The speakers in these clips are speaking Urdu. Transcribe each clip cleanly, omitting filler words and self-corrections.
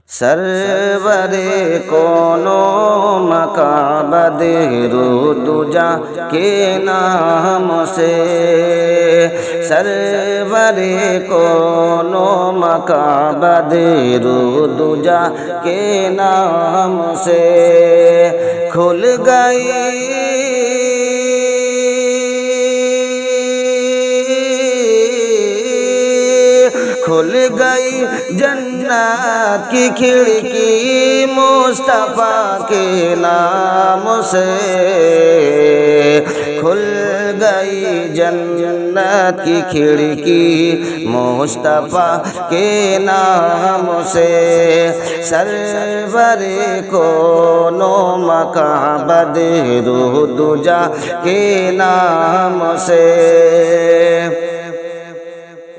سرور کونو مکان بدرود جا کے نام سے، سرور کونو مکان بدرود جا کے نام سے کھل گئی جنت کی کھڑکی مصطفیٰ کے نام سے، کھل گئی جنت کی کھڑکی مصطفیٰ کے نام سے، سرور کونو مکان بدرود جا کے نام سے۔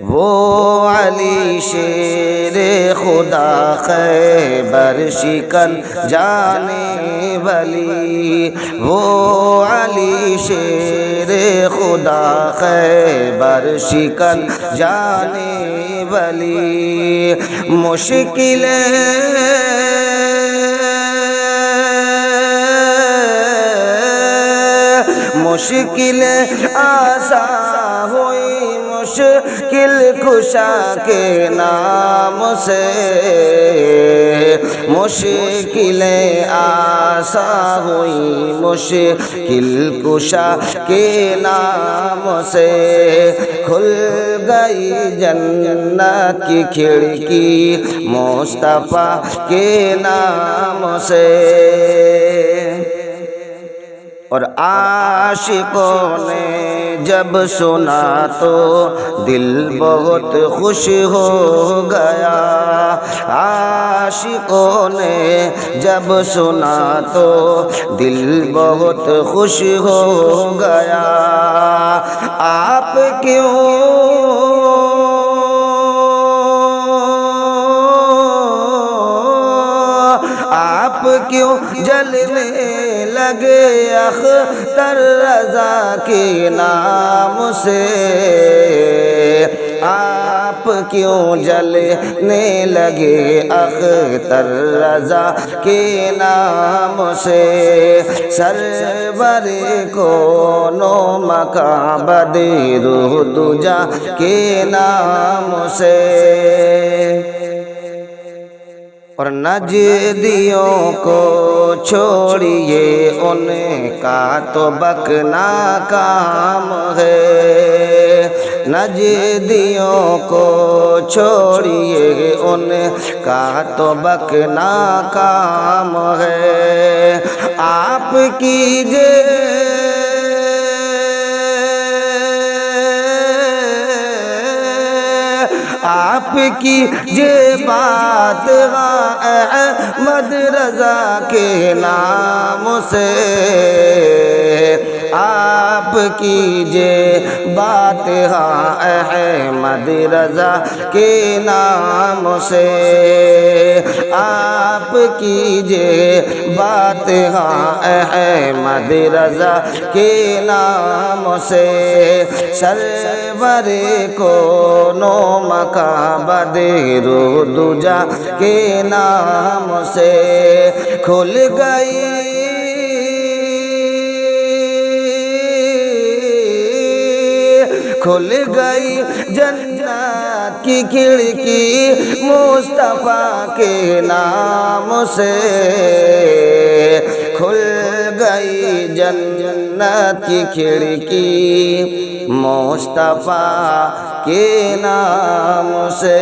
وہ علی شیر خدا خیبر شکن جانے والی، وہ علی شیر خدا خیبر شکن جانے والی، مشکل آسان ہوئی مشکل کشا کے نام سے، مشکلیں آسان ہوئی مشکل کشا کے نام سے، کھل گئی جنت کی کھڑکی مصطفیٰ کے نام سے۔ اور عاشقوں نے جب سنا تو دل بہت خوش ہو گیا، عاشقوں نے جب سنا تو دل بہت خوش ہو گیا، آپ کیوں جلنے لگے اختر رضا کے نام سے، آپ کیوں جلنے لگے اختر رضا کے نام سے، سرور کونو مکان بدرود جا کے نام سے۔ اور نجدیوں کو چھوڑیے ان کا تو بکنا کام ہے، نجدیوں کو چھوڑیے ان کا تو بکنا کام ہے، آپ کیجئے بات احمد رضا کے نام سے، آپ کیجئے بات احمد رضا کے نام سے، آپ کیجئے بات احمد رضا کے نام سے، سرور کونو مکان بدرود جا کے نام سے کھل گئی جنت کی کھڑکی مصطفیٰ کے نام سے، کھل گئی جنت کی کھڑکی مصطفیٰ کے نام سے۔